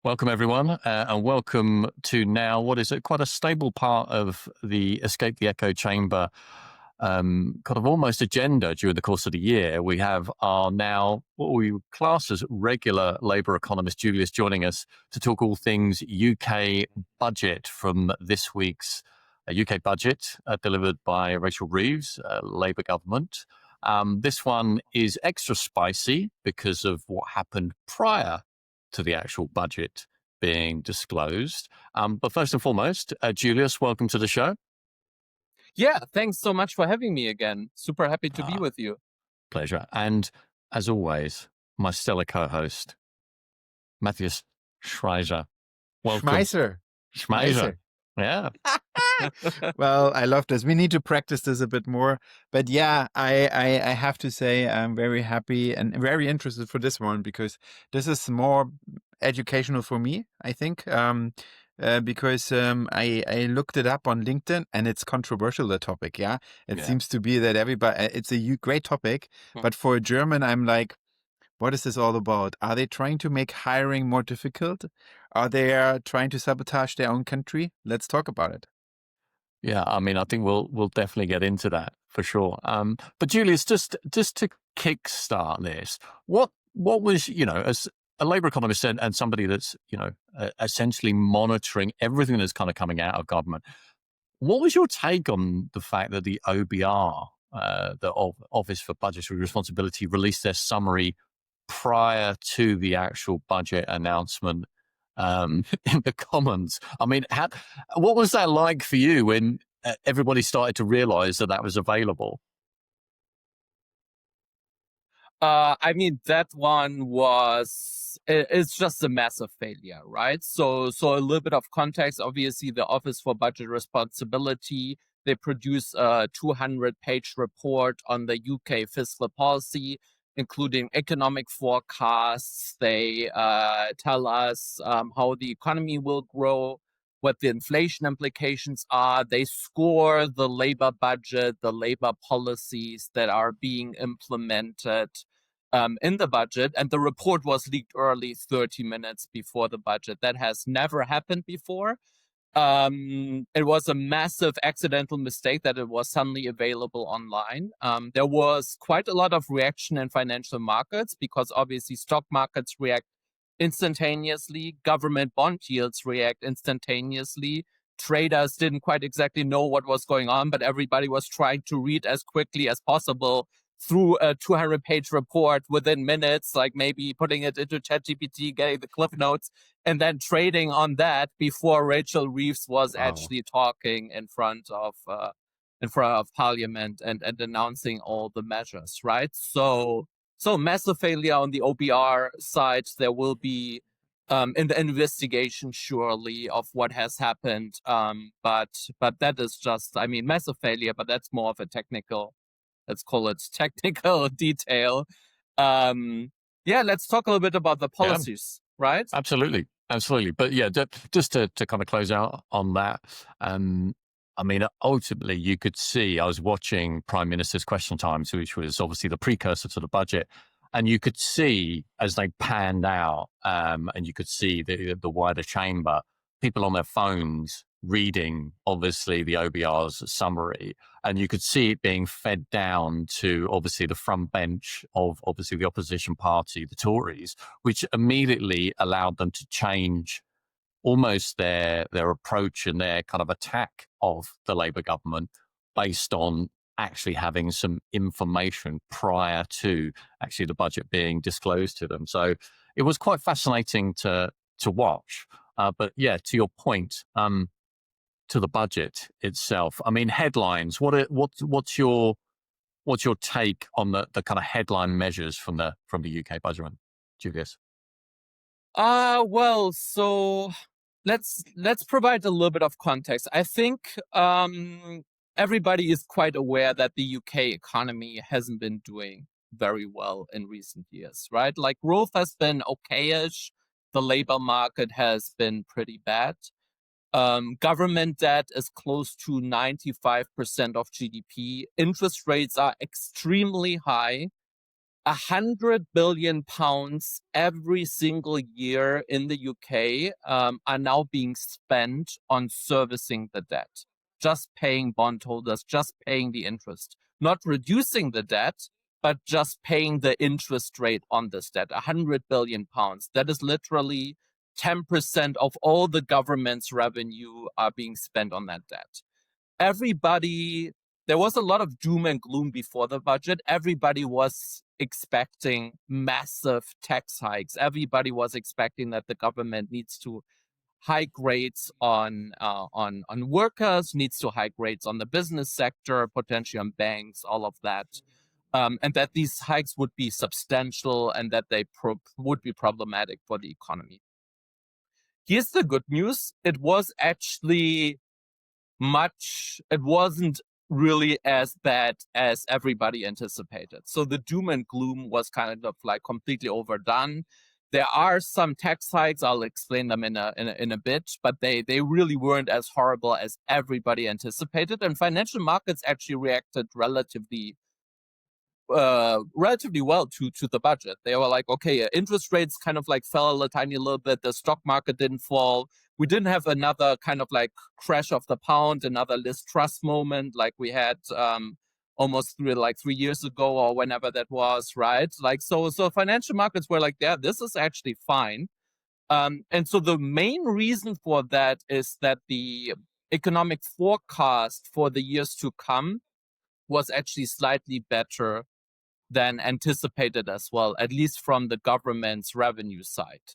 Welcome, everyone, and welcome to now what is quite a stable part of the Escape the Echo Chamber kind of almost agenda during the course of the year. We have our now what we class as regular Labour economist Julius joining us to talk all things UK budget from this week's UK budget delivered by Rachel Reeves, Labour government. This one is extra spicy because of what happened prior to the actual budget being disclosed. But first and foremost, Julius, welcome to the show. Yeah, thanks so much for having me again. Super happy to be with you. Pleasure. And as always, my stellar co-host, Matthias Schreiser. Welcome. Schmeiser. Yeah. Well, I love this. We need to practice this a bit more. But yeah, I have to say I'm very happy and very interested for this one because this is more educational for me, I think. Because I looked it up on LinkedIn and it's controversial, the topic. Yeah, it seems to be that everybody, it's a great topic. But for a German, I'm like, what is this all about? Are they trying to make hiring more difficult? Are they trying to sabotage their own country? Let's talk about it. Yeah, I mean, I think we'll definitely get into that for sure. But Julius, just to kickstart this, what was, as a Labour economist and somebody that's, essentially monitoring everything that's kind of coming out of government, what was your take on the fact that the OBR, the Office for Budgetary Responsibility, released their summary prior to the actual budget announcement in the Commons? I mean, what was that like for you when everybody started to realize that was available? I mean, that one it's just a massive failure, right? So a little bit of context. Obviously, the Office for Budget Responsibility, they produce a 200-page report on the UK fiscal policy, including economic forecasts. They tell us how the economy will grow, what the inflation implications are. They score the Labour budget, the Labour policies that are being implemented in the budget. And the report was leaked early, 30 minutes before the budget. That has never happened before. It was a massive accidental mistake that it was suddenly available online. There was quite a lot of reaction in financial markets because obviously stock markets react instantaneously, government bond yields react instantaneously. Traders didn't quite exactly know what was going on, but everybody was trying to read as quickly as possible through a 200-page report within minutes, like maybe putting it into ChatGPT, getting the cliff notes, and then trading on that before Rachel Reeves was actually talking in front of Parliament and announcing all the measures, right? So massive failure on the OBR side. There will be in the investigation surely of what has happened, but that is just, I mean, massive failure. But that's more of a technical. Let's call it technical detail. Let's talk a little bit about the policies, right? Absolutely. But yeah, just to kind of close out on that, I mean, ultimately, you could see, I was watching Prime Minister's Question Times, which was obviously the precursor to the budget, and you could see as they panned out, and you could see the wider chamber, people on their phones reading, obviously, the OBR's summary, and you could see it being fed down to, obviously, the front bench of, obviously, the opposition party, the Tories, which immediately allowed them to change almost their approach and their kind of attack of the Labour government based on actually having some information prior to actually the budget being disclosed to them. So it was quite fascinating to watch. But yeah, to your point, to the budget itself, I mean, headlines. What's your take on the kind of headline measures from the UK budget, Julius? Well, so let's provide a little bit of context. I think everybody is quite aware that the UK economy hasn't been doing very well in recent years, right? Like growth has been okayish. The labor market has been pretty bad. Government debt is close to 95% of GDP. Interest rates are extremely high. 100 billion pounds every single year in the UK are now being spent on servicing the debt, just paying bondholders, just paying the interest, not reducing the debt, but just paying the interest rate on this debt. 100 billion pounds. That is literally 10% of all the government's revenue are being spent on that debt. There was a lot of doom and gloom before the budget. Everybody was expecting massive tax hikes. Everybody was expecting that the government needs to hike rates on workers, needs to hike rates on the business sector, potentially on banks, all of that. And that these hikes would be substantial and that they would be problematic for the economy. Here's the good news. It wasn't really as bad as everybody anticipated. So the doom and gloom was kind of like completely overdone. There are some tax hikes. I'll explain them in a bit, but they really weren't as horrible as everybody anticipated. And financial markets actually reacted relatively well to the budget. They were like, okay, interest rates kind of like fell a tiny little bit. The stock market didn't fall. We didn't have another kind of like crash of the pound, another Liz Truss moment like we had almost 3 years ago or whenever that was, right? Like so financial markets were like, yeah, this is actually fine. And so the main reason for that is that the economic forecast for the years to come was actually slightly better than anticipated as well, at least from the government's revenue side.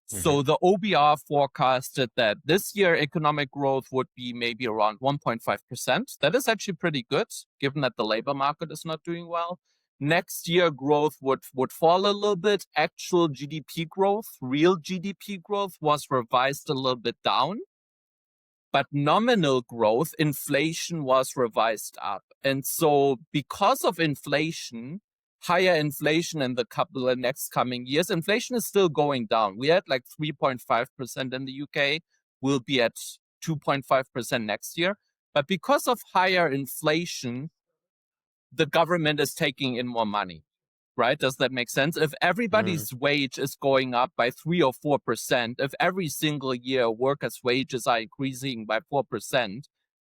So the OBR forecasted that this year economic growth would be maybe around 1.5%. That is actually pretty good, given that the labor market is not doing well. Next year, growth would fall a little bit. Actual GDP growth, real GDP growth, was revised a little bit down. But nominal growth, inflation was revised up. And so because of inflation, higher inflation in the next coming years, inflation is still going down. We had like 3.5% in the UK. We'll be at 2.5% next year. But because of higher inflation, the government is taking in more money. Right? Does that make sense? If everybody's wage is going up by 3 or 4%, if every single year workers' wages are increasing by 4%,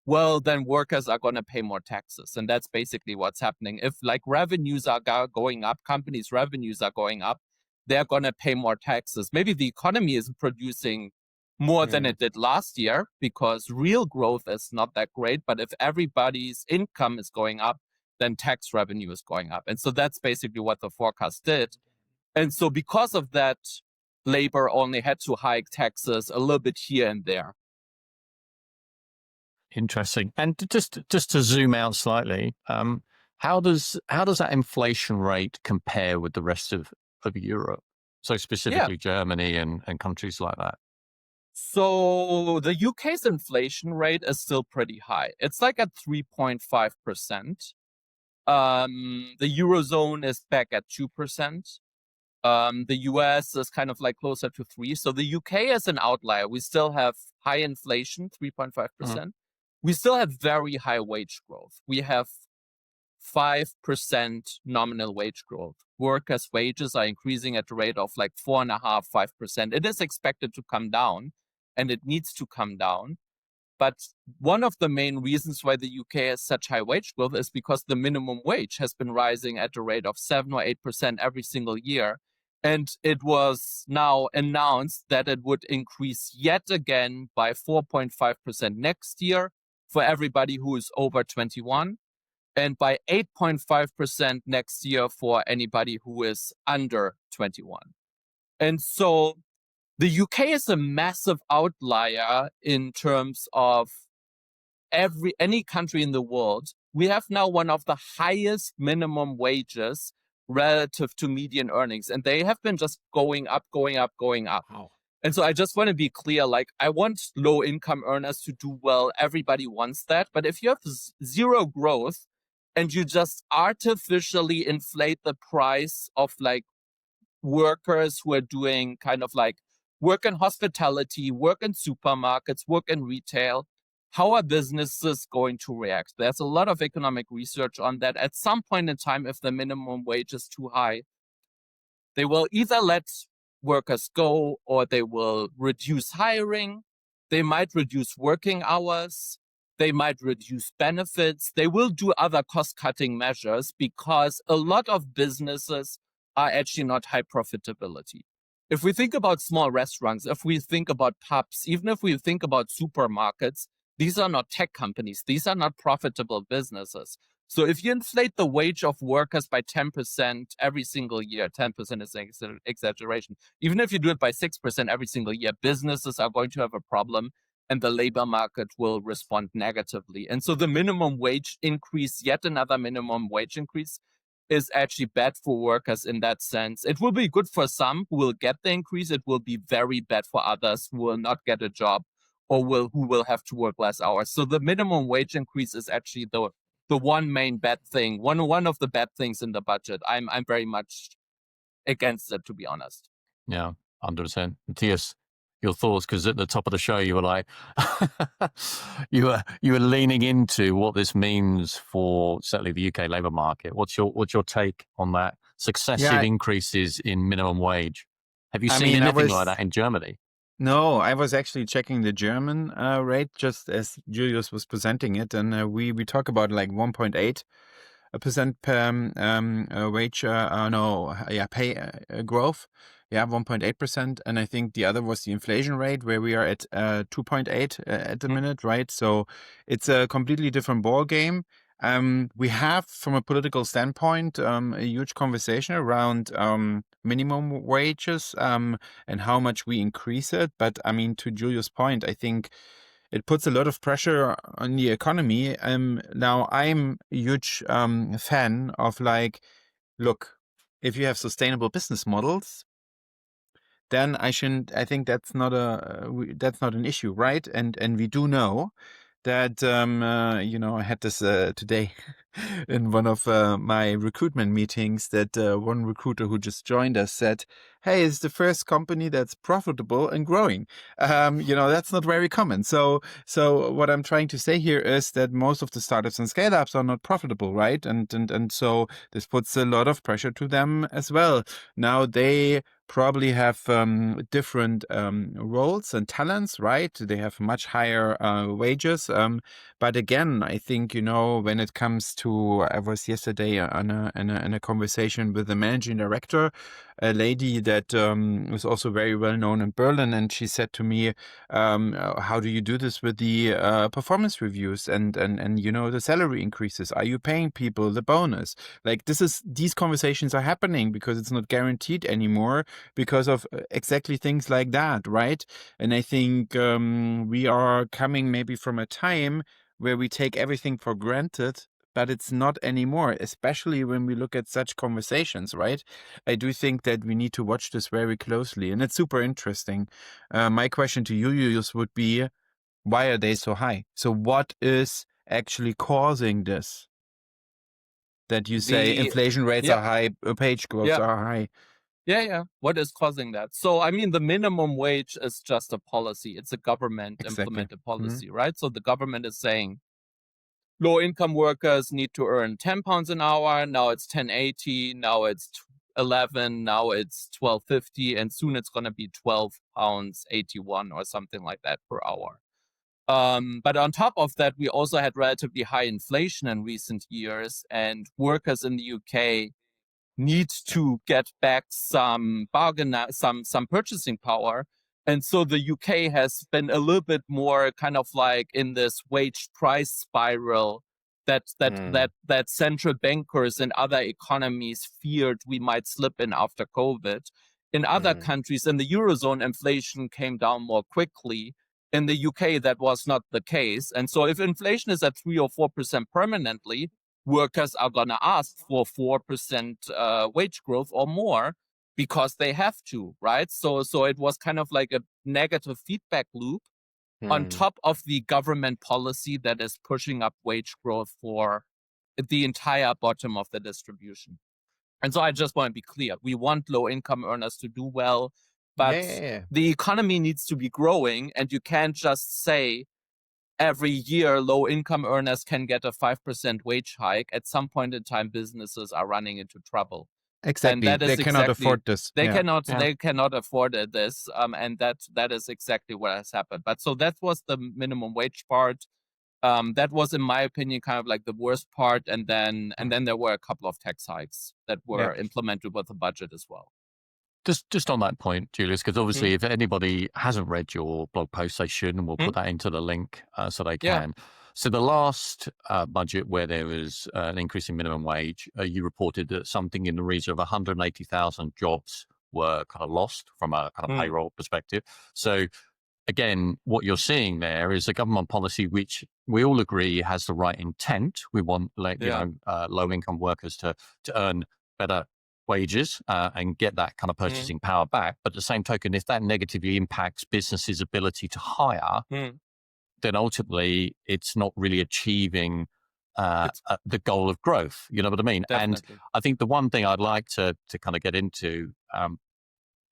well, then workers are going to pay more taxes. And that's basically what's happening. If like revenues are going up, companies' revenues are going up, they're going to pay more taxes. Maybe the economy isn't producing more than it did last year because real growth is not that great. But if everybody's income is going up, then tax revenue is going up. And so that's basically what the forecast did. And so because of that, labor only had to hike taxes a little bit here and there. Interesting. And just to zoom out slightly, how does that inflation rate compare with the rest of Europe? So specifically Germany and countries like that. So the UK's inflation rate is still pretty high. It's like at 3.5%. The Eurozone is back at 2%. The US is kind of like closer to 3%. So the UK is an outlier. We still have high inflation, 3.5%. We still have very high wage growth. We have 5% nominal wage growth. Workers' wages are increasing at a rate of like 4.5%, 5%. It is expected to come down, and it needs to come down. But one of the main reasons why the UK has such high wage growth is because the minimum wage has been rising at a rate of 7 or 8% every single year. And it was now announced that it would increase yet again by 4.5% next year for everybody who is over 21, and by 8.5% next year for anybody who is under 21. And so the UK is a massive outlier in terms of any country in the world. We have now one of the highest minimum wages relative to median earnings, and they have been just going up. Wow. And so I just want to be clear, like I want low income earners to do well. Everybody wants that. But if you have zero growth and you just artificially inflate the price of like workers who are doing kind of like work in hospitality, work in supermarkets, work in retail, how are businesses going to react? There's a lot of economic research on that. At some point in time, if the minimum wage is too high, they will either let workers go or they will reduce hiring. They might reduce working hours. They might reduce benefits. They will do other cost-cutting measures because a lot of businesses are actually not high profitability. If we think about small restaurants, if we think about pubs, even if we think about supermarkets, these are not tech companies. These are not profitable businesses. So if you inflate the wage of workers by 10% every single year, 10% is an exaggeration. Even if you do it by 6% every single year, businesses are going to have a problem and the labor market will respond negatively. And so the minimum wage increase, yet another minimum wage increase, is actually bad for workers in that sense. It will be good for some who will get the increase. It will be very bad for others who will not get a job or who will have to work less hours. So the minimum wage increase is actually the one main bad thing, one of the bad things in the budget. I'm very much against it, to be honest. Yeah, 100%. Matthias, your thoughts? Because at the top of the show, you were like, you were leaning into what this means for certainly the UK labour market. What's your take on that? Successive increases in minimum wage. Have you seen anything like that in Germany? No, I was actually checking the German rate just as Julius was presenting it, and we talk about like 1.8% per wage pay growth. Yeah, 1.8%, and I think the other was the inflation rate, where we are at 2.8 at the minute, right? So it's a completely different ball game. We have, from a political standpoint, a huge conversation around minimum wages and how much we increase it. But I mean, to Julius' point, I think it puts a lot of pressure on the economy. Now, I'm a huge fan of look, if you have sustainable business models, then I think that's not an issue, right? And we do know that I had this today in one of my recruitment meetings, that one recruiter who just joined us said, "Hey, it's the first company that's profitable and growing." That's not very common. So what I'm trying to say here is that most of the startups and scale-ups are not profitable, right? And so this puts a lot of pressure to them as well. Now they probably have different roles and talents, right? They have much higher wages. But again, I think, when it comes to, I was yesterday in a conversation with the managing director, a lady that was also very well known in Berlin, and she said to me, "How do you do this with the performance reviews and the salary increases? Are you paying people the bonus?" Like these conversations are happening because it's not guaranteed anymore because of exactly things like that, right? And I think we are coming maybe from a time where we take everything for granted, but it's not anymore, especially when we look at such conversations, right? I do think that we need to watch this very closely, and it's super interesting. My question to you, Julius, would be, why are they so high? So what is actually causing this? That you say inflation rates are high, wage growths are high. Yeah. What is causing that? So, I mean, the minimum wage is just a policy. It's a government implemented policy, right? So the government is saying low-income workers need to earn £10 an hour. Now it's 10.80. Now it's 11. Now it's 12.50, and soon it's going to be £12.81 or something like that per hour. But on top of that, we also had relatively high inflation in recent years, and workers in the UK need to get back some purchasing power. And so the UK has been a little bit more kind of like in this wage price spiral that central bankers and other economies feared we might slip in after COVID. In other countries in the Eurozone, inflation came down more quickly. In the UK, that was not the case. And so if inflation is at 3 or 4% permanently, workers are going to ask for 4% wage growth or more because they have to, right? So it was kind of like a negative feedback loop on top of the government policy that is pushing up wage growth for the entire bottom of the distribution. And so I just want to be clear. We want low-income earners to do well, but the economy needs to be growing, and you can't just say every year low income earners can get a 5% wage hike, at some point in time businesses are running into trouble. Exactly. And that is They cannot afford this. They Yeah. cannot afford this. And that is exactly what has happened. But so that was the minimum wage part. That was, in my opinion, kind of like the worst part. And then there were a couple of tax hikes that were implemented with the budget as well. Just on that point, Julius, because obviously if anybody hasn't read your blog post, they should, and we'll put that into the link so they can. So the last budget where there was an increase in minimum wage, you reported that something in the region of 180,000 jobs were kind of lost from a kind of payroll perspective. So again, what you're seeing there is a government policy which we all agree has the right intent. We want low-income workers to earn better wages and get that kind of purchasing power back. But at the same token, if that negatively impacts businesses' ability to hire, then ultimately it's not really achieving the goal of growth. You know what I mean? Definitely. And I think the one thing I'd like to kind of get into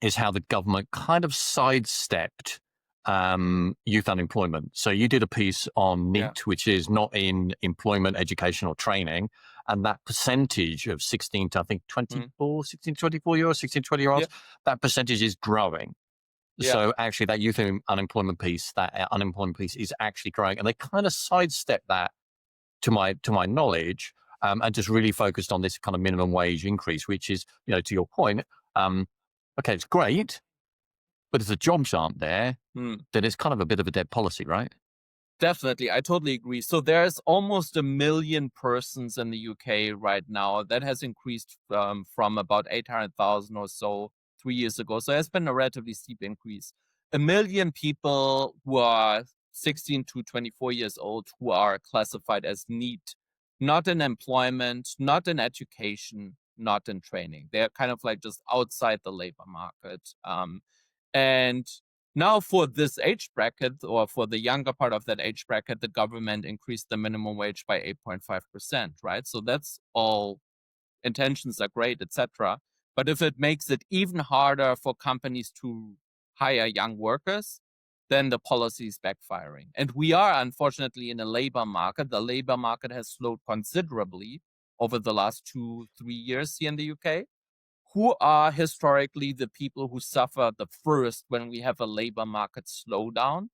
is how the government kind of sidestepped youth unemployment. So you did a piece on NEET, which is not in employment, education or training. And that percentage of 16 to, I think, 24, 16 to 24 year olds, 16 to 20-year-olds, that percentage is growing. So actually that youth unemployment piece, that unemployment piece is actually growing. And they kind of sidestepped that to my knowledge and just really focused on this kind of minimum wage increase, which is, to your point, okay, it's great, but if the jobs aren't there, then it's kind of a bit of a dead policy, right? Definitely. I totally agree. So there's almost 1 million persons in the UK right now. That has increased from about 800,000 or so 3 years ago. So it's been a relatively steep increase. 1 million people who are 16 to 24 years old who are classified as NEET, not in employment, not in education, not in training. They're kind of like just outside the labor market. And now for this age bracket, or for the younger part of that age bracket, the government increased the minimum wage by 8.5%, right? So that's all, intentions are great, etc. But if it makes it even harder for companies to hire young workers, then the policy is backfiring. And we are unfortunately in a labor market. The labor market has slowed considerably over the last 2-3 years here in the UK. Who are historically the people who suffer the first when we have a labor market slowdown?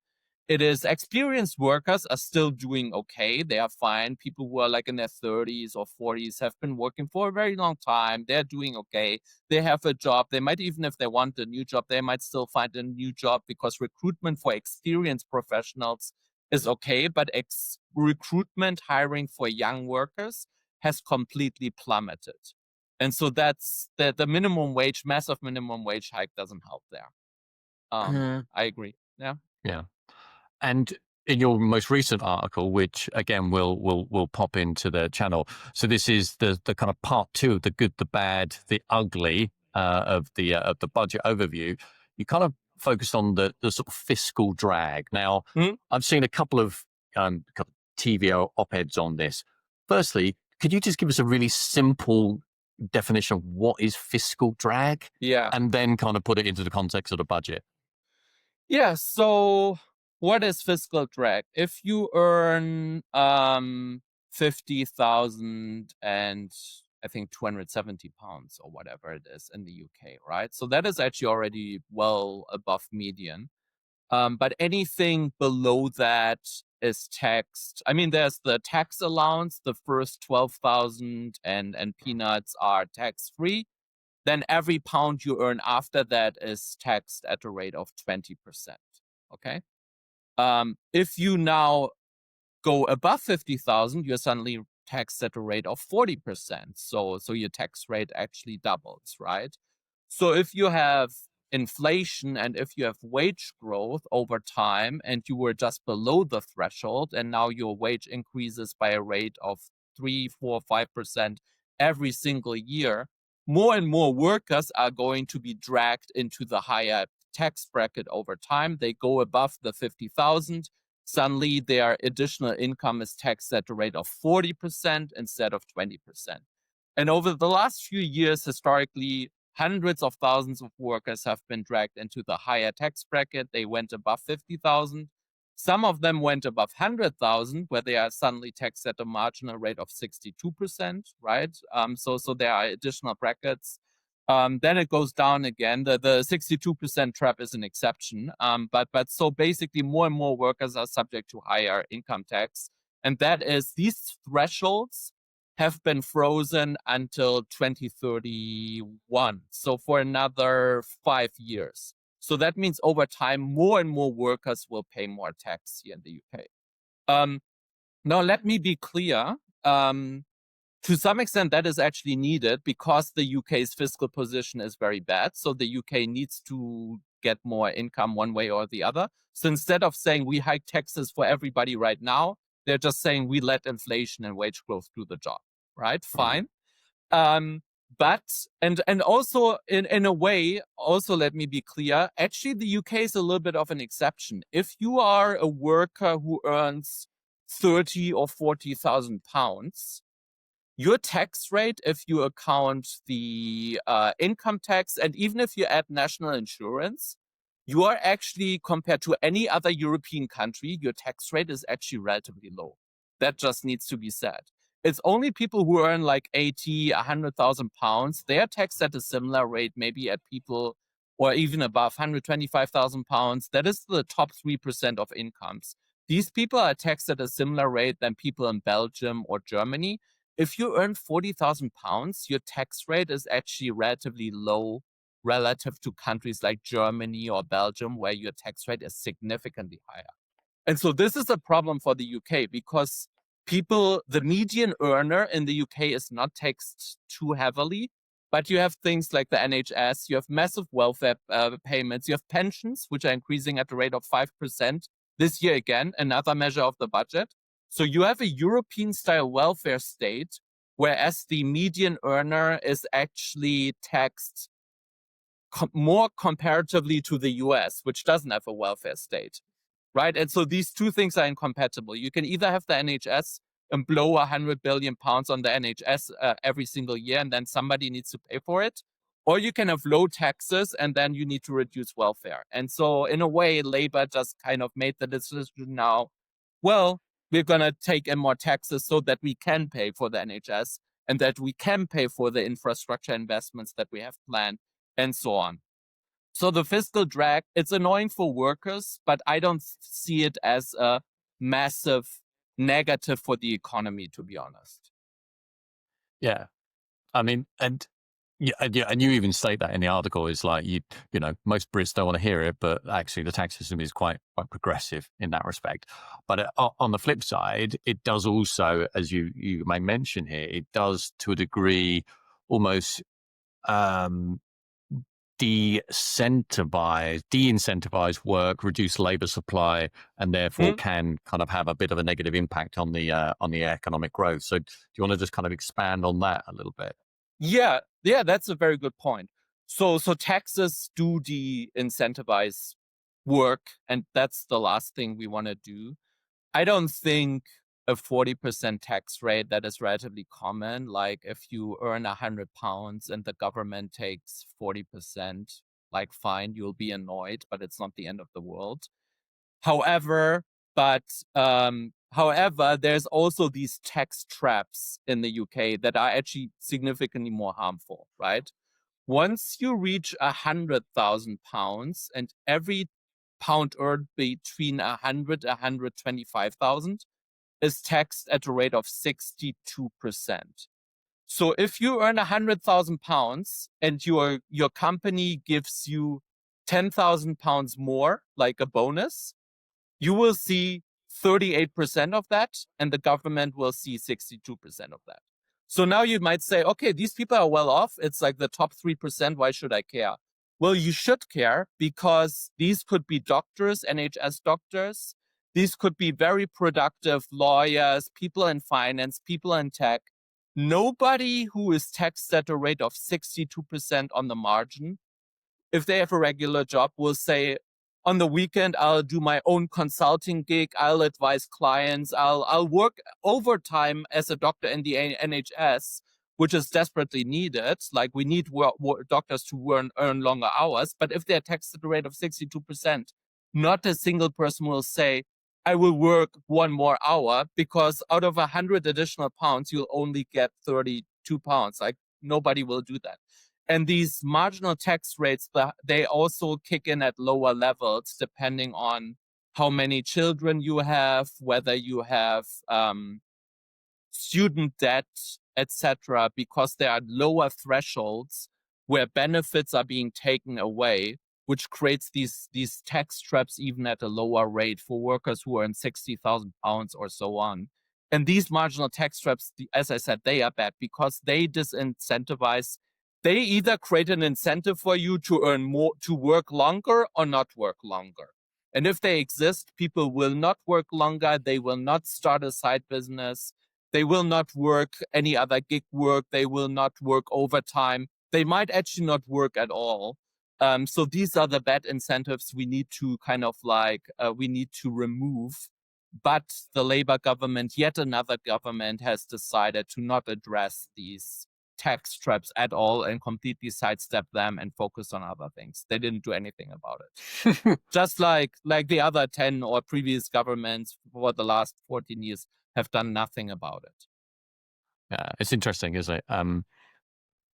It is experienced workers are still doing okay. They are fine. People who are like in their 30s or 40s have been working for a very long time. They're doing okay. They have a job. They might, even if they want a new job, they might still find a new job because recruitment for experienced professionals is okay. But recruitment hiring for young workers has completely plummeted. And so that's the minimum wage, massive minimum wage hike doesn't help there. I agree. Yeah. Yeah. And in your most recent article, which again will pop into the channel. So this is the kind of part 2 of the good, the bad, the ugly of the budget overview. You kind of focused on the sort of fiscal drag. Now, I've seen a couple of TV op-eds on this. Firstly, could you just give us a really simple definition of what is fiscal drag? Yeah. And then kind of put it into the context of the budget. Yeah. So what is fiscal drag? If you earn 50,000 and I think 270 pounds or whatever it is in the UK, right? So that is actually already well above median. But anything below that is taxed. I mean, there's the tax allowance, the first 12,000 and peanuts are tax-free. Then every pound you earn after that is taxed at a rate of 20%. Okay. If you now go above 50,000, you're suddenly taxed at a rate of 40%. So your tax rate actually doubles, right? So if you have inflation and if you have wage growth over time and you were just below the threshold and now your wage increases by a rate of 3, 4, 5% every single year, more and more workers are going to be dragged into the higher tax bracket over time. They go above the 50,000. Suddenly their additional income is taxed at a rate of 40% instead of 20%. And over the last few years, historically, hundreds of thousands of workers have been dragged into the higher tax bracket. They went above 50,000. Some of them went above 100,000, where they are suddenly taxed at a marginal rate of 62%, right? So there are additional brackets. Then it goes down again. The 62% trap is an exception. But so basically more and more workers are subject to higher income tax. And that is, these thresholds have been frozen until 2031. So for another 5 years. So that means over time, more and more workers will pay more tax here in the UK. Now, let me be clear. To some extent, that is actually needed because the UK's fiscal position is very bad. So the UK needs to get more income one way or the other. So instead of saying we hike taxes for everybody right now, they're just saying we let inflation and wage growth do the job, right? Fine. But also in a way, also let me be clear, actually the UK is a little bit of an exception. If you are a worker who earns 30 or 40,000 pounds, your tax rate, if you account the income tax, and even if you add national insurance, you are actually, compared to any other European country, your tax rate is actually relatively low. That just needs to be said. It's only people who earn like 80, 100,000 pounds. They are taxed at a similar rate, maybe at people, or even above 125,000 pounds. That is the top 3% of incomes. These people are taxed at a similar rate than people in Belgium or Germany. If you earn 40,000 pounds, your tax rate is actually relatively low relative to countries like Germany or Belgium, where your tax rate is significantly higher. And so this is a problem for the UK because the median earner in the UK is not taxed too heavily, but you have things like the NHS, you have massive welfare payments, you have pensions, which are increasing at a rate of 5% this year again, another measure of the budget. So you have a European-style welfare state, whereas the median earner is actually taxed more comparatively to the US, which doesn't have a welfare state, right? And so these two things are incompatible. You can either have the NHS and blow 100 billion pounds on the NHS every single year, and then somebody needs to pay for it, or you can have low taxes and then you need to reduce welfare. And so in a way, Labour just kind of made the decision now, well, we're going to take in more taxes so that we can pay for the NHS and that we can pay for the infrastructure investments that we have planned and so on. So the fiscal drag, it's annoying for workers, but I don't see it as a massive negative for the economy, to be honest. Yeah. I mean, and you even state that in the article. Is like you know, most Brits don't want to hear it, but actually the tax system is quite progressive in that respect. But on the flip side, it does also, as you may mention here, it does to a degree almost de-incentivize work, reduce labor supply, and therefore can kind of have a bit of a negative impact on the economic growth. So do you want to just kind of expand on that a little bit? Yeah, that's a very good point. So taxes do de-incentivize work, and that's the last thing we want to do. I don't think a 40% tax rate that is relatively common, like if you earn 100 pounds and the government takes 40%, like fine, you'll be annoyed, but it's not the end of the world. However, there's also these tax traps in the UK that are actually significantly more harmful, right? Once you reach 100,000 pounds and every pound earned between 100 and 125,000 is taxed at a rate of 62%. So if you earn 100,000 pounds and your company gives you 10,000 pounds more, like a bonus, you will see 38% of that, and the government will see 62% of that. So now you might say, okay, these people are well off. It's like the top 3%. Why should I care? Well, you should care because these could be doctors, NHS doctors. These could be very productive lawyers, people in finance, people in tech. Nobody who is taxed at a rate of 62% on the margin, if they have a regular job, will say, on the weekend, I'll do my own consulting gig. I'll advise clients. I'll work overtime as a doctor in the NHS, which is desperately needed. Like we need doctors to earn longer hours. But if they're taxed at a rate of 62%, not a single person will say, I will work 1 more hour, because out of 100 additional pounds, you'll only get 32 pounds. Like, nobody will do that. And these marginal tax rates, they also kick in at lower levels, depending on how many children you have, whether you have student debt, etc., because there are lower thresholds where benefits are being taken away, which creates these tax traps even at a lower rate for workers who earn 60,000 pounds or so on. And these marginal tax traps, as I said, they are bad because they disincentivize. They either create an incentive for you to earn more, to work longer or not work longer. And if they exist, people will not work longer. They will not start a side business. They will not work any other gig work. They will not work overtime. They might actually not work at all. So these are the bad incentives we need to kind of we need to remove. But the Labour government, yet another government, has decided to not address these tax traps at all and completely sidestep them and focus on other things. They didn't do anything about it. Just like the other 10 or previous governments for the last 14 years have done nothing about it. Yeah, it's interesting, isn't it?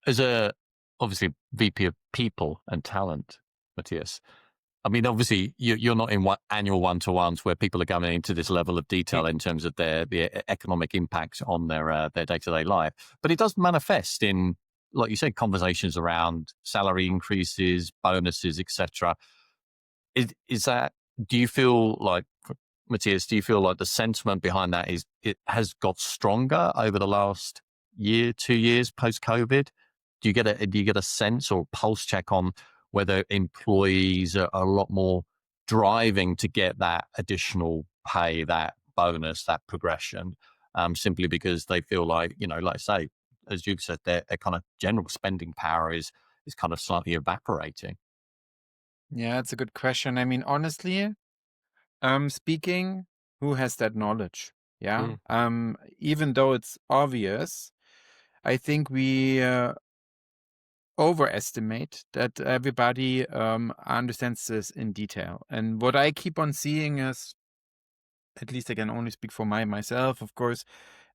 As a obviously VP of People and Talent, Matthias, I mean, obviously you're not in annual one-to-ones where people are going into this level of detail in terms of the economic impact on their day-to-day life, but it does manifest in, like you said, conversations around salary increases, bonuses, etc. Is that? Do you feel like, Matthias, do you feel like the sentiment behind that it has got stronger over the last year, 2 years post-COVID? Do you get a sense or pulse check on whether employees are a lot more driving to get that additional pay, that bonus, that progression, simply because they feel like, like I say, as you've said, their kind of general spending power is kind of slightly evaporating? Yeah, it's a good question. I mean, honestly, speaking, who has that knowledge? Yeah. Even though it's obvious, I think we overestimate that everybody understands this in detail. And what I keep on seeing is, at least I can only speak for myself, of course,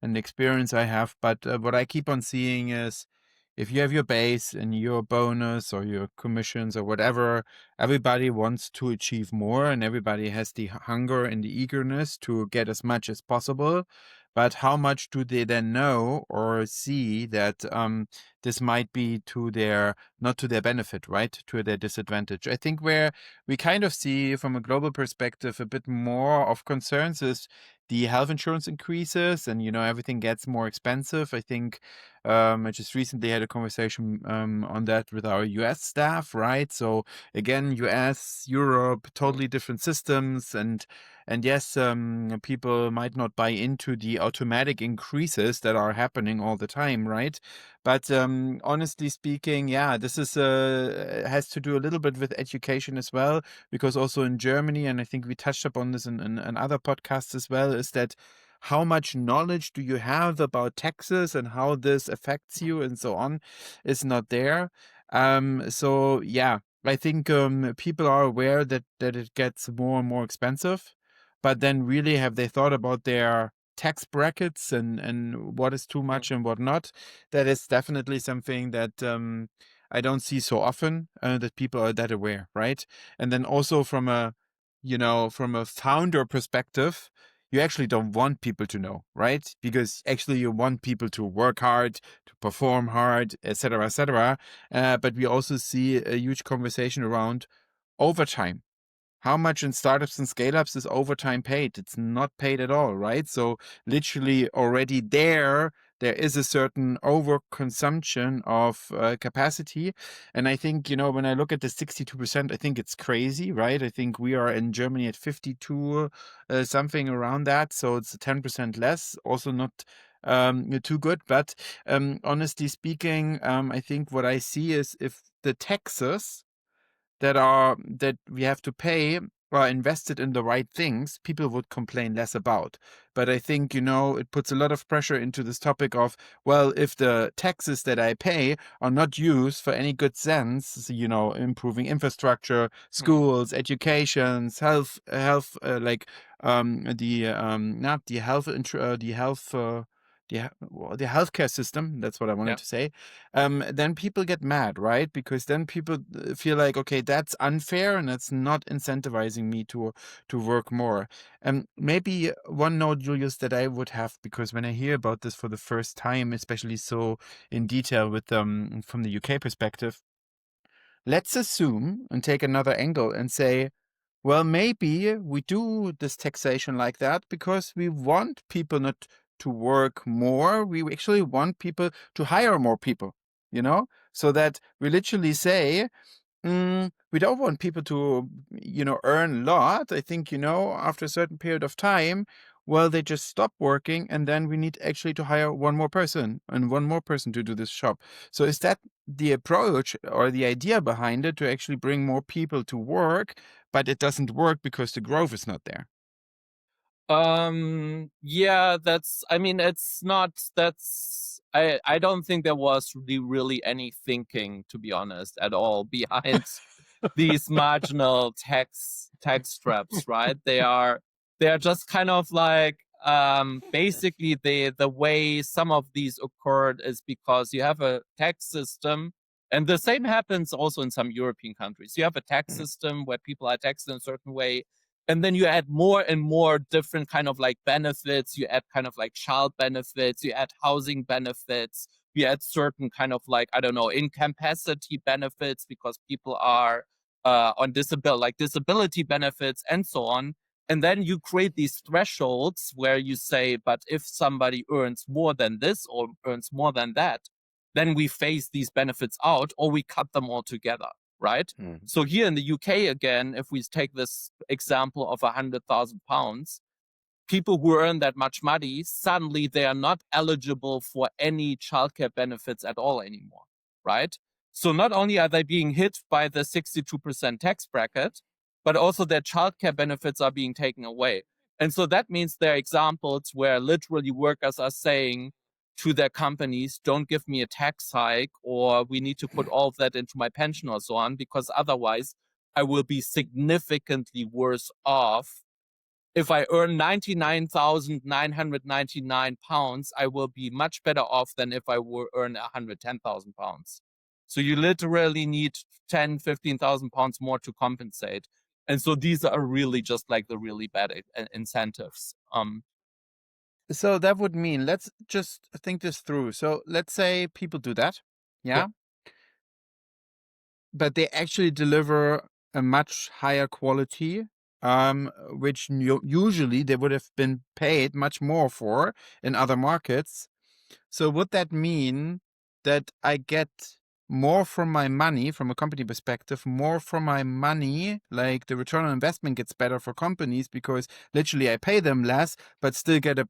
and the experience I have. But what I keep on seeing is, if you have your base and your bonus or your commissions or whatever, everybody wants to achieve more, and everybody has the hunger and the eagerness to get as much as possible. But how much do they then know or see that this might be not to their benefit, right? To their disadvantage. I think where we kind of see from a global perspective a bit more of concerns is the health insurance increases, and everything gets more expensive. I think I just recently had a conversation on that with our US staff, right? So again, US, Europe, totally different systems, and yes, people might not buy into the automatic increases that are happening all the time, right? But honestly speaking, yeah, this is has to do a little bit with education as well, because also in Germany, and I think we touched upon this in other podcasts as well, is that how much knowledge do you have about taxes and how this affects you and so on is not there. So yeah, I think people are aware that it gets more and more expensive, but then really have they thought about their tax brackets and what is too much and what not? That is definitely something that I don't see so often, that people are that aware, right? And then also from a founder perspective, you actually don't want people to know, right? Because actually you want people to work hard, to perform hard, etc., etc. But we also see a huge conversation around overtime. How much in startups and scale-ups is overtime paid? It's not paid at all, right? So literally already there is a certain overconsumption of capacity. And I think, when I look at the 62%, I think it's crazy, right? I think we are in Germany at 52, something around that. So it's 10% less, also not too good. But honestly speaking, I think what I see is if the taxes that we have to pay or invested in the right things, people would complain less about. But I think, it puts a lot of pressure into this topic of, well, if the taxes that I pay are not used for any good sense, improving infrastructure, schools, educations, not the health, the healthcare system, that's what I wanted Yeah. to say, then people get mad, right? Because then people feel like, okay, that's unfair and it's not incentivizing me to work more. Maybe one note, Julius, that I would have, because when I hear about this for the first time, especially so in detail with from the UK perspective, let's assume and take another angle and say, well, maybe we do this taxation like that because we want people not to work more. We actually want people to hire more people, so that we literally say, we don't want people to, earn a lot. I think, after a certain period of time, well, they just stop working, and then we need actually to hire one more person and one more person to do this job. So is that the approach or the idea behind it, to actually bring more people to work, but it doesn't work because the growth is not there? Yeah, I don't think there was really any thinking, to be honest, at all behind these marginal tax straps, right? They are just kind of like, basically the way some of these occurred is because you have a tax system, and the same happens also in some European countries. You have a tax system where people are taxed in a certain way, and then you add more and more different kind of like benefits. You add kind of like child benefits, you add housing benefits, you add certain kind of like, I don't know, incapacity benefits because people are on disability benefits and so on. And then you create these thresholds where you say, but if somebody earns more than this or earns more than that, then we phase these benefits out or we cut them all together, right? So here in the UK, again, if we take this example of £100,000, people who earn that much money, suddenly they are not eligible for any childcare benefits at all anymore, right? So not only are they being hit by the 62% tax bracket, but also their childcare benefits are being taken away. And so that means there are examples where literally workers are saying to their companies, don't give me a tax hike, or we need to put all of that into my pension or so on, because otherwise I will be significantly worse off. If I earn £99,999, I will be much better off than if I were earn £110,000. So you literally need 10, 15,000 pounds more to compensate. And so these are really just like the really bad incentives. So that would mean, let's just think this through. So let's say people do that, yeah? But they actually deliver a much higher quality, which usually they would have been paid much more for in other markets. So would that mean that I get more from my money, from a company perspective, more from my money, like the return on investment gets better for companies because literally I pay them less, but still get a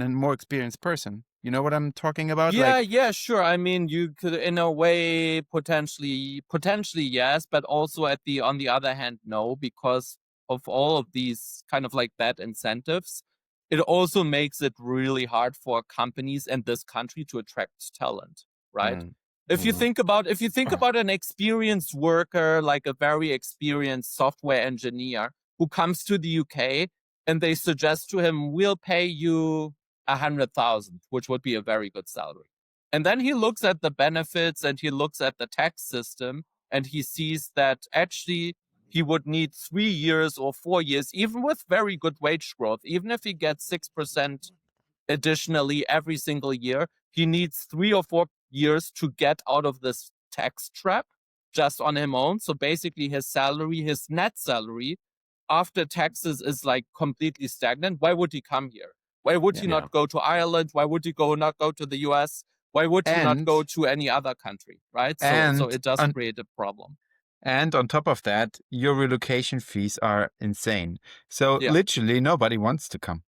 more experienced person? You know what I'm talking about? Yeah, sure. I mean, you could, in a way, potentially yes, but also on the other hand, no, because of all of these kind of like bad incentives, it also makes it really hard for companies and this country to attract talent, right? If you think about an experienced worker, like a very experienced software engineer who comes to the UK and they suggest to him, we'll pay you 100,000, which would be a very good salary. And then he looks at the benefits and he looks at the tax system and he sees that actually he would need 3 years or 4 years, even with very good wage growth, even if he gets 6% additionally every single year, he needs 3 or 4 years to get out of this tax trap just on his own. So basically his net salary after taxes is like completely stagnant. Why would he come here? Why would he not go to Ireland? Why would he not go to the US? Why would he not go to any other country, right? So it does create a problem. And on top of that, your relocation fees are insane. So literally nobody wants to come.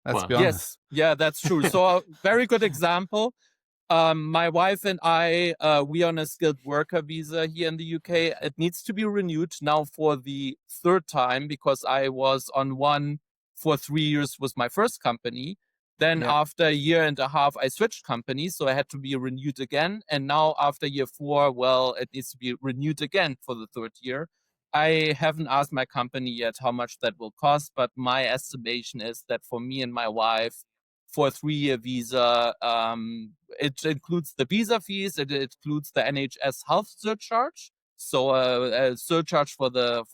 Let's be honest. Yes, yeah, that's true. So a very good example. My wife and I, we on a skilled worker visa here in the UK. It needs to be renewed now for the third time, because I was on one for 3 years with my first company. Then Yeah. after a year and a half, I switched companies, so I had to be renewed again. And now after year 4, well, it needs to be renewed again for the third year. I haven't asked my company yet how much that will cost, but my estimation is that for me and my wife, for a 3-year visa, it includes the visa fees, it includes the NHS health surcharge, so a surcharge for the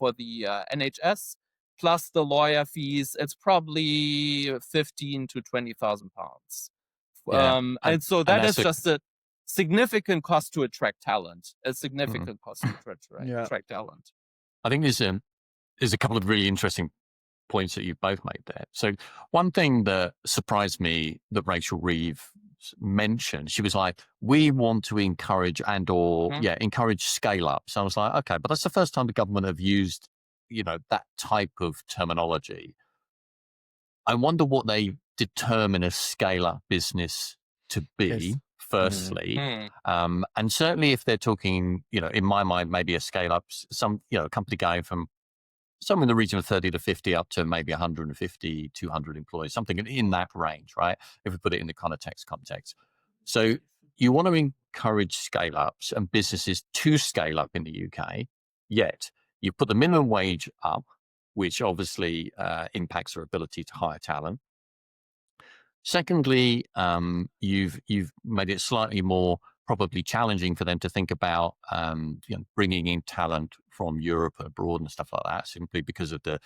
NHS, plus the lawyer fees. It's probably 15 to 20,000 pounds. Yeah. And so And that is that's just a significant cost to attract talent. A Mhm. significant cost to attract talent. I think there's a couple of really interesting points that you both made there. So one thing that surprised me that Rachel Reeve mentioned, she was like, we want to encourage encourage scale up. So I was like, okay, but that's the first time the government have used, that type of terminology. I wonder what they determine a scale up business to be, Yes. firstly. Mm. And certainly if they're talking, in my mind, maybe a scale up, a company going from somewhere in the region of 30 to 50 up to maybe 150, 200 employees, something in that range, right? If we put it in the kind of text context. So you want to encourage scale ups and businesses to scale up in the UK, yet you put the minimum wage up, which obviously impacts their ability to hire talent. Secondly, you've made it slightly more probably challenging for them to think about bringing in talent from Europe abroad and stuff like that, simply because of the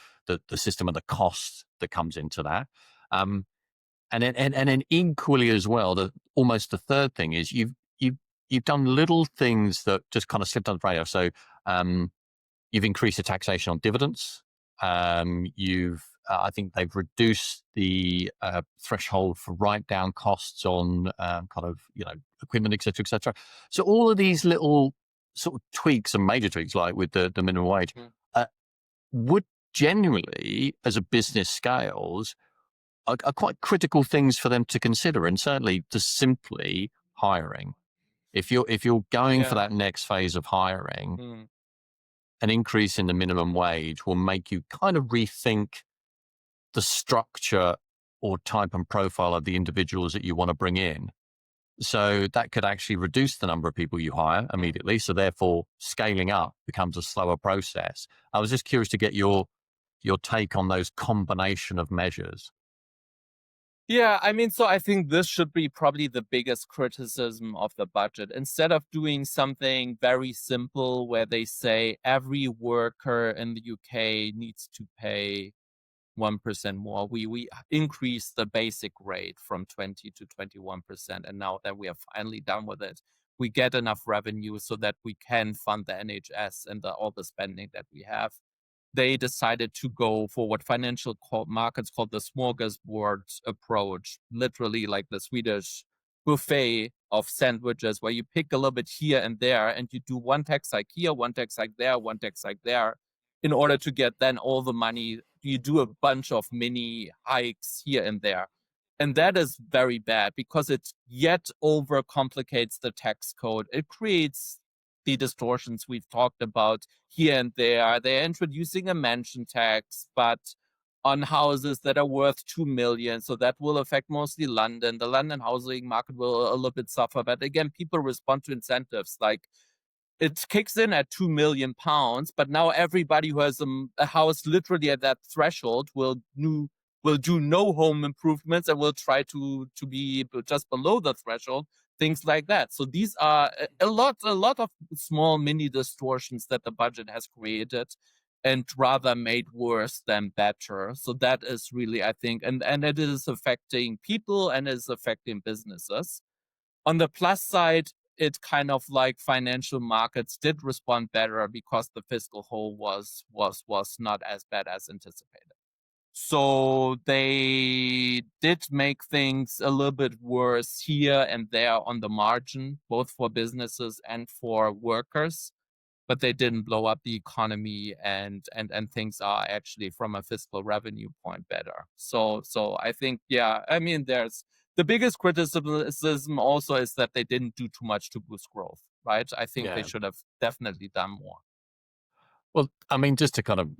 system and the cost that comes into that. And then equally as well, almost the third thing is you've done little things that just kind of slipped on the radar. So you've increased the taxation on dividends. I think they've reduced the threshold for write-down costs on equipment, et cetera, et cetera. So all of these little sort of tweaks and major tweaks, like with the minimum wage, would genuinely, as a business scales, are quite critical things for them to consider, and certainly to simply hiring. If you're going for that next phase of hiring, an increase in the minimum wage will make you kind of rethink the structure or type and profile of the individuals that you want to bring in. So that could actually reduce the number of people you hire immediately. So therefore, scaling up becomes a slower process. I was just curious to get your take on those combination of measures. Yeah, I mean, so I think this should be probably the biggest criticism of the budget. Instead of doing something very simple where they say every worker in the UK needs to pay 1% more, we increased the basic rate from 20 to 21%. And now that we are finally done with it, we get enough revenue so that we can fund the NHS and all the spending that we have. They decided to go for what financial markets call the smorgasbord approach, literally like the Swedish buffet of sandwiches, where you pick a little bit here and there, and you do one tax hike here, one tax hike there, one tax hike there, in order to get then all the money. You do a bunch of mini hikes here and there. And that is very bad because it yet overcomplicates the tax code. It creates the distortions we've talked about here and there. They're introducing a mansion tax, but on houses that are worth 2 million. So that will affect mostly London. The London housing market will a little bit suffer. But again, people respond to incentives. Like, it kicks in at 2 million pounds, but now everybody who has a house literally at that threshold will do no home improvements and will try to be just below the threshold, things like that. So these are a lot of small mini distortions that the budget has created and rather made worse than better. So that is really, I think, and it is affecting people and is affecting businesses. On the plus side, it kind of like financial markets did respond better because the fiscal hole was not as bad as anticipated. So they did make things a little bit worse here and there on the margin, both for businesses and for workers, but they didn't blow up the economy, and things are actually from a fiscal revenue point better. So I think, yeah, I mean, there's The biggest criticism also is that they didn't do too much to boost growth, right? I think they should have definitely done more. Well, I mean, just to kind of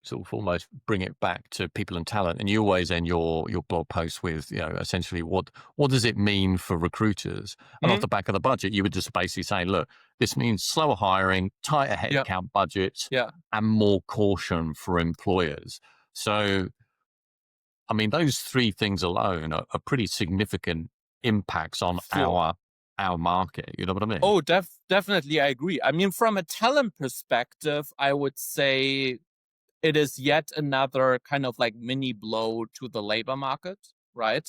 sort of almost bring it back to people and talent, and you always end your blog post with, essentially what does it mean for recruiters? And off the back of the budget, you would just basically say, look, this means slower hiring, tighter headcount budgets, and more caution for employers. So, I mean, those three things alone are pretty significant impacts on our market. You know what I mean? Oh, definitely, I agree. I mean, from a talent perspective, I would say it is yet another kind of like mini blow to the labor market, right?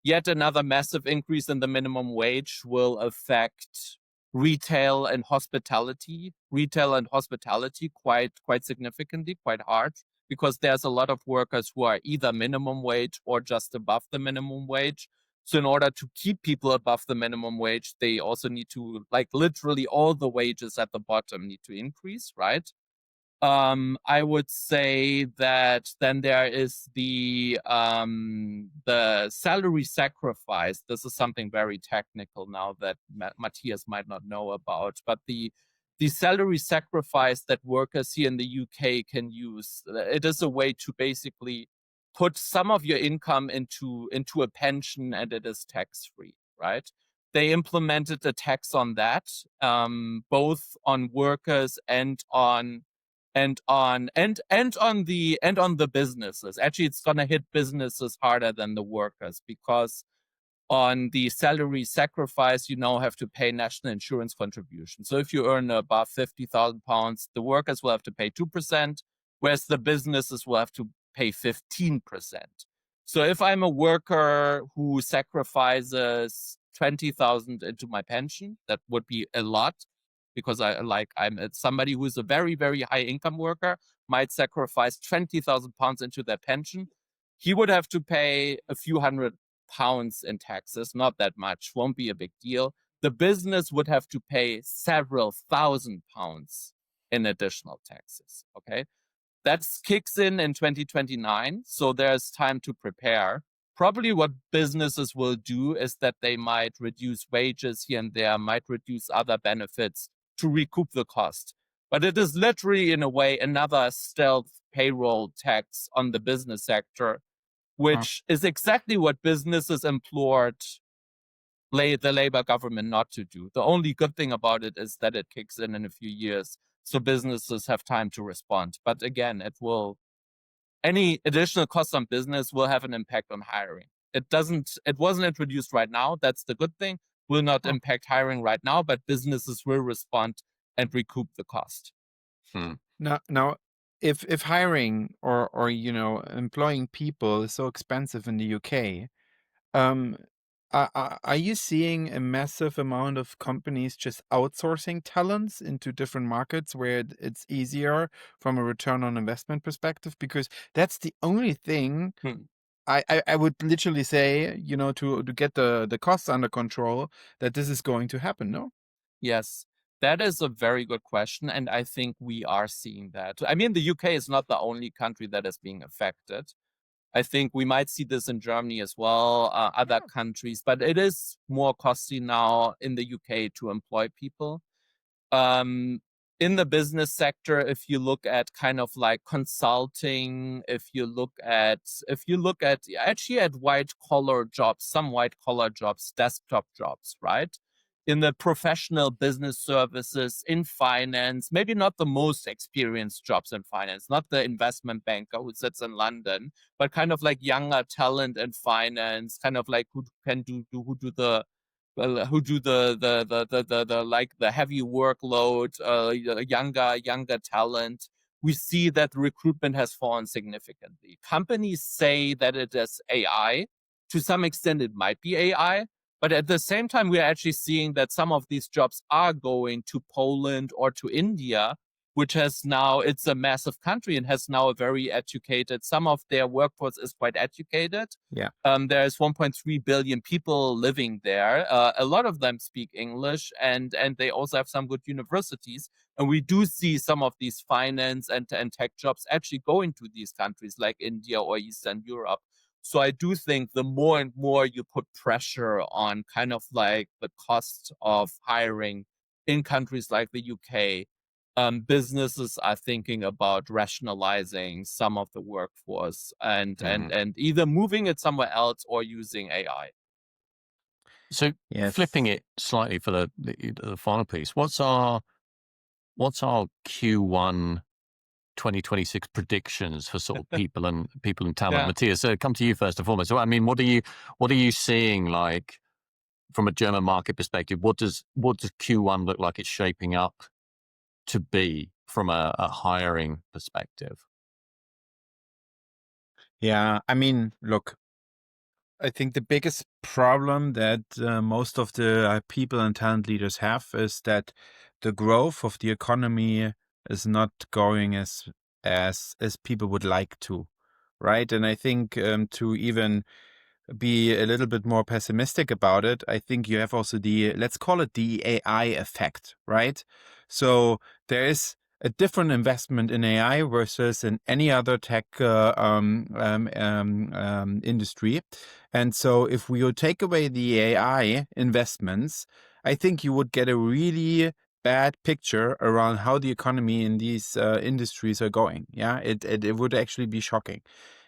Yet another massive increase in the minimum wage will affect retail and hospitality quite significantly, quite hard, because there's a lot of workers who are either minimum wage or just above the minimum wage. So in order to keep people above the minimum wage, they also need to, like, literally all the wages at the bottom need to increase, right? I would say that then there is the salary sacrifice. This is something very technical now that Matthias might not know about, but the salary sacrifice that workers here in the UK can use. It is a way to basically put some of your income into a pension, and it is tax-free, right? They implemented a tax on that, both on workers and on the businesses. Actually, it's gonna hit businesses harder than the workers, because on the salary sacrifice, you now have to pay national insurance contribution. So if you earn above £50,000, the workers will have to pay 2%, whereas the businesses will have to pay 15%. So if I'm a worker who sacrifices 20,000 into my pension, that would be a lot, because I'm somebody who is a very, very high income worker, might sacrifice £20,000 into their pension. He would have to pay a few £100 in taxes, not that much, won't be a big deal. The business would have to pay several £1,000s in additional taxes, okay? That kicks in 2029, so there's time to prepare. Probably what businesses will do is that they might reduce wages here and there, might reduce other benefits to recoup the cost. But it is literally, in a way, another stealth payroll tax on the business sector, which is exactly what businesses implored the Labour government not to do. The only good thing about it is that it kicks in a few years, so businesses have time to respond. But again, any additional cost on business will have an impact on hiring. It wasn't introduced right now. That's the good thing. Will not impact hiring right now, but businesses will respond and recoup the cost. Now, if hiring or employing people is so expensive in the UK, are you seeing a massive amount of companies just outsourcing talents into different markets where it's easier from a return on investment perspective? Because that's the only thing I would literally say, to get the costs under control, that this is going to happen, no? Yes, that is a very good question, and I think we are seeing that. I mean, the UK is not the only country that is being affected. I think we might see this in Germany as well, other countries, but it is more costly now in the UK to employ people. In the business sector, if you look at kind of like consulting, if you look at actually at white collar jobs, some white collar jobs, desktop jobs, right? In the professional business services, in finance, maybe not the most experienced jobs in finance, not the investment banker who sits in London, but kind of like younger talent in finance, kind of like who do the heavy workload, younger talent. We see that recruitment has fallen significantly. Companies say that it is AI. To some extent, it might be AI. But at the same time, we are actually seeing that some of these jobs are going to Poland or to India, which it's a massive country and has now a very educated, some of their workforce is quite educated. Yeah. There's 1.3 billion people living there. A lot of them speak English, and they also have some good universities. And we do see some of these finance and tech jobs actually going to these countries like India or Eastern Europe, So I do think the more and more you put pressure on kind of like the cost of hiring in countries like the UK, businesses are thinking about rationalizing some of the workforce and either moving it somewhere else or using AI. So Yes. flipping it slightly for the final piece, what's our Q1 2026 predictions for sort of people and talent? Yeah. Matthias, come to you first and foremost. So, I mean, what are you seeing, like, from a German market perspective? What does Q1 look like it's shaping up to be from a hiring perspective? Yeah, I mean, look, I think the biggest problem that most of the people and talent leaders have is that the growth of the economy is not going as people would like to, right? And I think to even be a little bit more pessimistic about it, I think you have also let's call it the AI effect, right? So there is a different investment in AI versus in any other tech industry. And so if we would take away the AI investments, I think you would get a really bad picture around how the economy in these industries are going. Yeah, it would actually be shocking.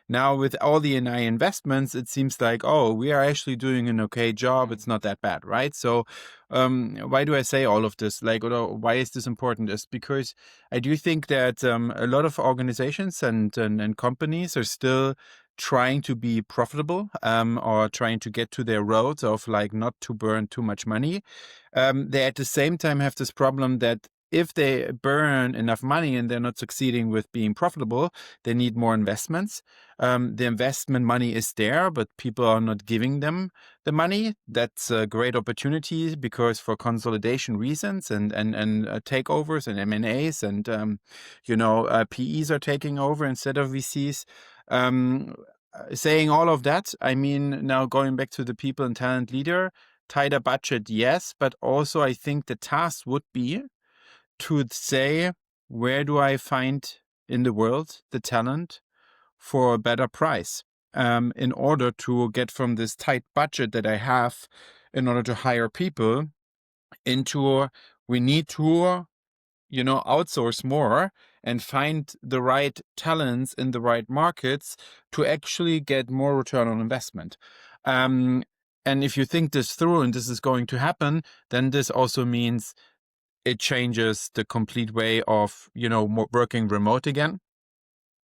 Now, with all the AI investments, it seems like, oh, we are actually doing an okay job. It's not that bad, right? So, why do I say all of this? Like, why is this important? Is because I do think that a lot of organizations and companies are still trying to be profitable, or trying to get to their roads of like not to burn too much money. They at the same time have this problem that if they burn enough money and they're not succeeding with being profitable, they need more investments. The investment money is there, but people are not giving them the money. That's a great opportunity because for consolidation reasons and takeovers and M&As and PEs are taking over instead of VCs. Saying all of that, I mean, now going back to the people and talent leader, tighter budget, yes, but also I think the task would be to say, where do I find in the world the talent for a better price, in order to get from this tight budget that I have in order to hire people into we need to outsource more and find the right talents in the right markets to actually get more return on investment. And if you think this through and this is going to happen, then this also means it changes the complete way of, working remote again.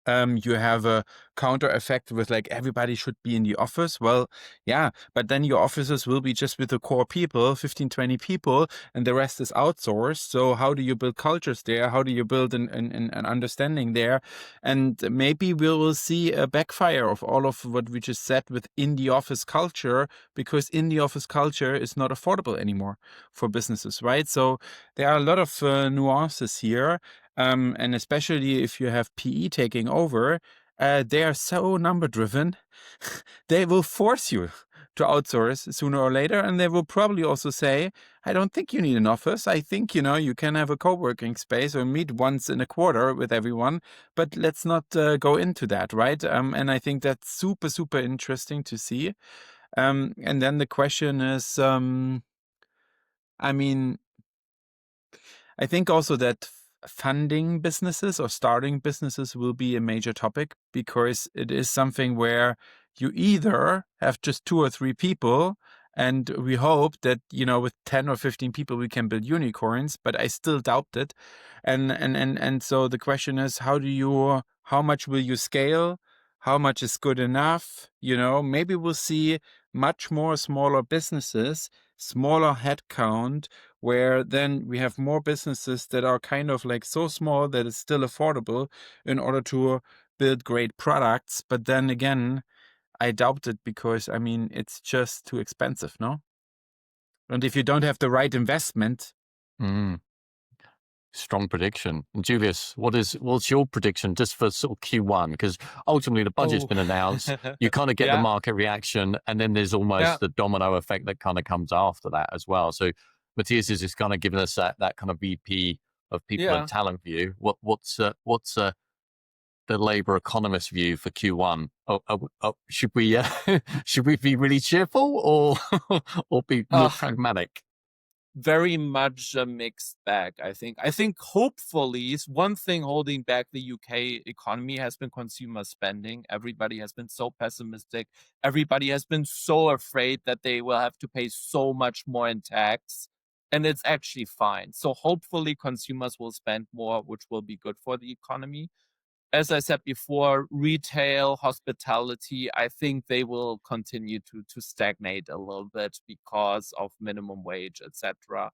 You have a counter effect with like everybody should be in the office. Well, yeah, but then your offices will be just with the core people, 15, 20 people, and the rest is outsourced. So how do you build cultures there? How do you build an understanding there? And maybe we will see a backfire of all of what we just said within the office culture, because in the office culture is not affordable anymore for businesses, right? So there are a lot of nuances here. And especially if you have PE taking over, they are so number driven, they will force you to outsource sooner or later. And they will probably also say, I don't think you need an office. I think, you can have a co-working space or meet once in a quarter with everyone, but let's not go into that, right? And I think that's super, super interesting to see. And then the question is, I think also that funding businesses or starting businesses will be a major topic, because it is something where you either have just 2 or 3 people, and we hope that, with 10 or 15 people we can build unicorns, but I still doubt it. And so the question is, how much will you scale? How much is good enough? Maybe we'll see much more smaller businesses, smaller headcount, where then we have more businesses that are kind of like so small that it's still affordable in order to build great products. But then again, I doubt it, because it's just too expensive, no? And if you don't have the right investment. Strong prediction. And Julius, what's your prediction just for sort of Q1? Because ultimately the budget's been announced. You kind of get the market reaction, and then there's almost the domino effect that kind of comes after that as well. So Matthias is just kind of giving us that kind of VP of people and talent view. What's the Labour economist view for Q1? Should we should we be really cheerful or be more pragmatic? Very much a mixed bag, I think. I think hopefully one thing holding back the UK economy has been consumer spending. Everybody has been so pessimistic. Everybody has been so afraid that they will have to pay so much more in tax. And it's actually fine. So hopefully consumers will spend more, which will be good for the economy. As I said before, retail, hospitality, I think they will continue to stagnate a little bit because of minimum wage, etc.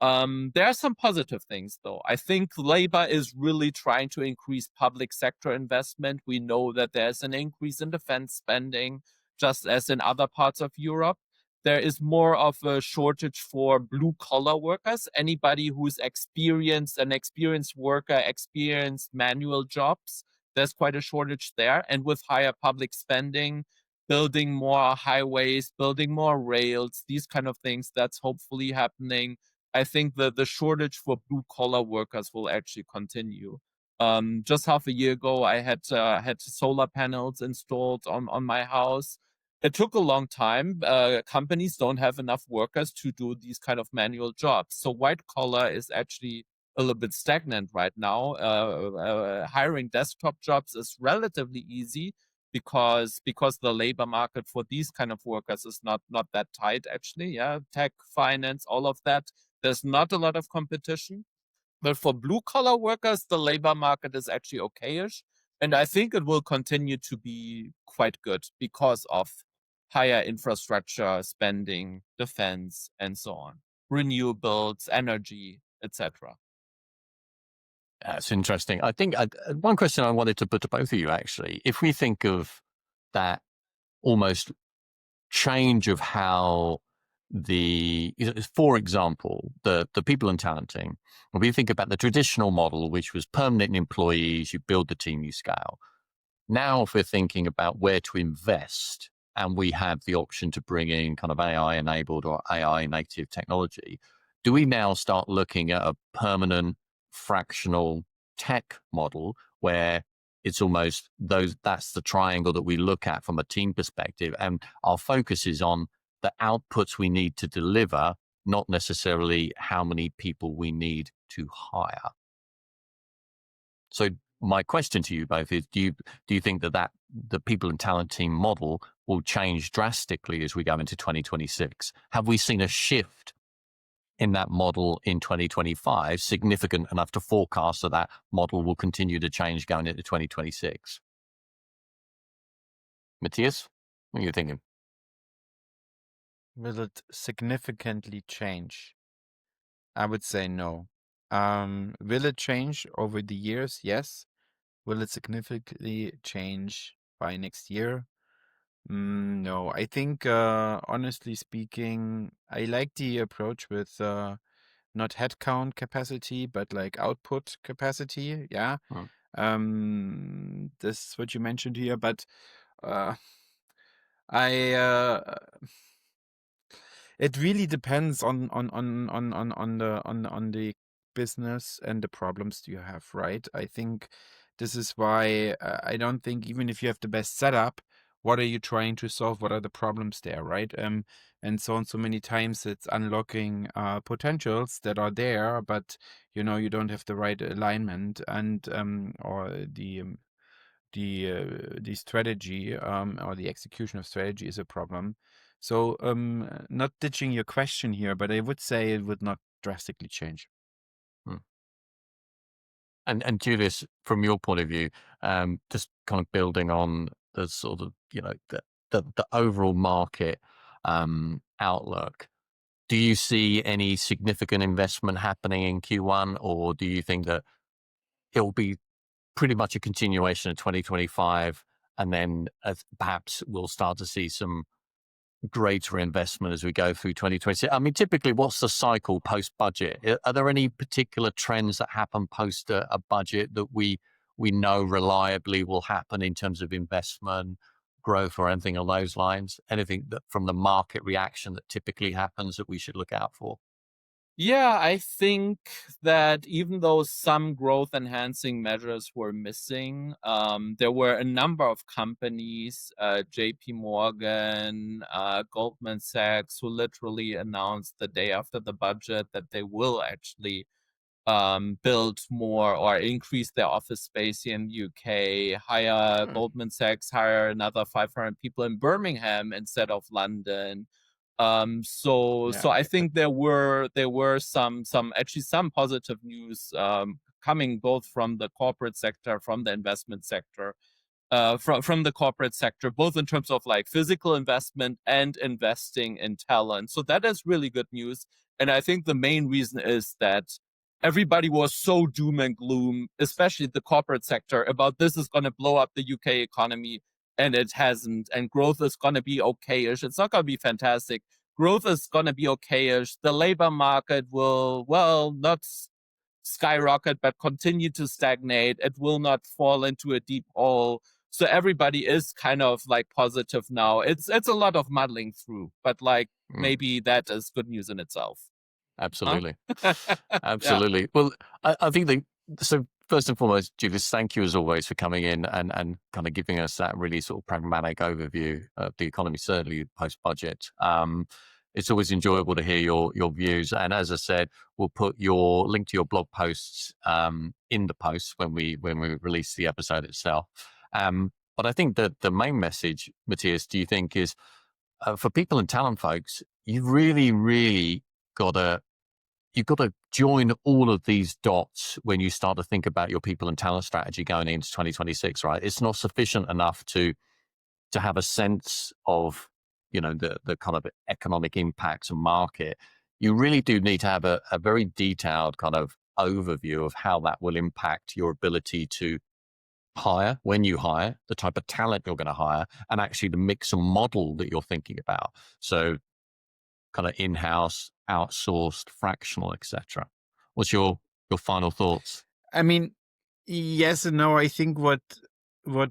There are some positive things, though. I think Labour is really trying to increase public sector investment. We know that there's an increase in defense spending, just as in other parts of Europe. There is more of a shortage for blue-collar workers, anybody who's an experienced worker, experienced manual jobs. There's quite a shortage there. And with higher public spending, building more highways, building more rails, these kind of things, that's hopefully happening. I think that the shortage for blue-collar workers will actually continue. Just half a year ago, I had solar panels installed on my house. It took a long time. Companies don't have enough workers to do these kind of manual jobs. So white collar is actually a little bit stagnant right now. Hiring desktop jobs is relatively easy because the labor market for these kind of workers is not that tight, actually. Yeah, tech, finance, all of that. There's not a lot of competition. But for blue collar workers, the labor market is actually okayish. And I think it will continue to be quite good because of higher infrastructure spending, defense, and so on, renewables, energy, etc. That's interesting. I think one question I wanted to put to both of you, actually, if we think of that almost change of how for example, the people and talent team, when we think about the traditional model, which was permanent employees, you build the team, you scale. Now, if we're thinking about where to invest and we have the option to bring in kind of AI enabled or AI native technology, do we now start looking at a permanent fractional tech model where it's almost that's the triangle that we look at from a team perspective, and our focus is on the outputs we need to deliver, not necessarily how many people we need to hire? So my question to you both is, do you think that the people and talent team model will change drastically as we go into 2026? Have we seen a shift in that model in 2025 significant enough to forecast that model will continue to change going into 2026? Matthias, what are you thinking? Will it significantly change? I would say no. Will it change over the years? Yes. Will it significantly change by next year? No. I think, honestly speaking, I like the approach with not headcount capacity, but like output capacity. Yeah. This is what you mentioned here, but it really depends on the business and the problems you have, right? I think this is why I don't think, even if you have the best setup, what are you trying to solve? What are the problems there, right? And so many times it's unlocking potentials that are there, but you don't have the right alignment and or the strategy or the execution of strategy is a problem. So not ditching your question here, but I would say it would not drastically change. And Julius, from your point of view, just kind of building on the sort of the overall market outlook, do you see any significant investment happening in Q1, or do you think that it will be pretty much a continuation of 2025, and then perhaps we'll start to see some greater investment as we go through 2026? I mean, typically, what's the cycle post-budget? Are there any particular trends that happen post a budget that we know reliably will happen in terms of investment, growth, or anything along those lines? Anything that from the market reaction that typically happens that we should look out for? Yeah, I think that even though some growth enhancing measures were missing, there were a number of companies, JP Morgan, Goldman Sachs, who literally announced the day after the budget that they will actually build more or increase their office space here in the UK, Goldman Sachs hire another 500 people in Birmingham instead of London. So I think there were some positive news coming both from the corporate sector, from the investment sector, from the corporate sector, both in terms of like physical investment and investing in talent. So that is really good news. And I think the main reason is that everybody was so doom and gloom, especially the corporate sector, about this is going to blow up the UK economy, and it hasn't. And growth is going to be okayish. It's not going to be fantastic. Growth is going to be okayish. The labor market will, well, not skyrocket, but continue to stagnate. It will not fall into a deep hole. So everybody is kind of like positive now. It's a lot of muddling through, but like maybe that is good news in itself. Absolutely. Huh? Absolutely. Yeah. Well, I think so first and foremost, Julius, thank you as always for coming in and kind of giving us that really sort of pragmatic overview of the economy, certainly post-budget. It's always enjoyable to hear your views. And as I said, we'll put your link to your blog posts in the post when we release the episode itself. But I think that the main message, Matthias, do you think is for people and talent folks, you really, really you've got to join all of these dots when you start to think about your people and talent strategy going into 2026, right? It's not sufficient enough to have a sense of, the kind of economic impacts of market. You really do need to have a very detailed kind of overview of how that will impact your ability to hire, when you hire, the type of talent you're going to hire, and actually the mix and model that you're thinking about. So kind of in-house, outsourced, fractional, etc. What's your final thoughts? I mean, yes and no. I think what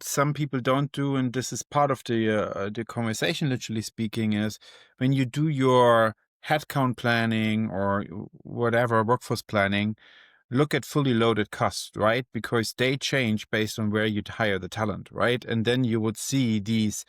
some people don't do, and this is part of the conversation, literally speaking, is when you do your headcount planning or whatever workforce planning, look at fully loaded costs, right? Because they change based on where you hire the talent, right? And then you would see these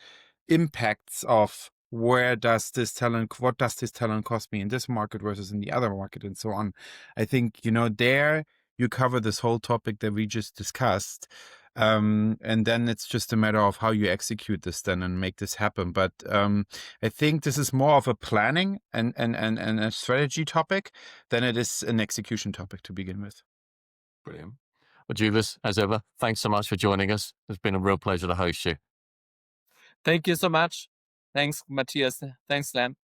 impacts of what does this talent cost me in this market versus in the other market, and so on. I think, there you cover this whole topic that we just discussed. And then it's just a matter of how you execute this then and make this happen. But I think this is more of a planning and a strategy topic than it is an execution topic to begin with. Brilliant. Well, Julius, as ever, thanks so much for joining us. It's been a real pleasure to host you. Thank you so much. Thanks, Matthias. Thanks, Len.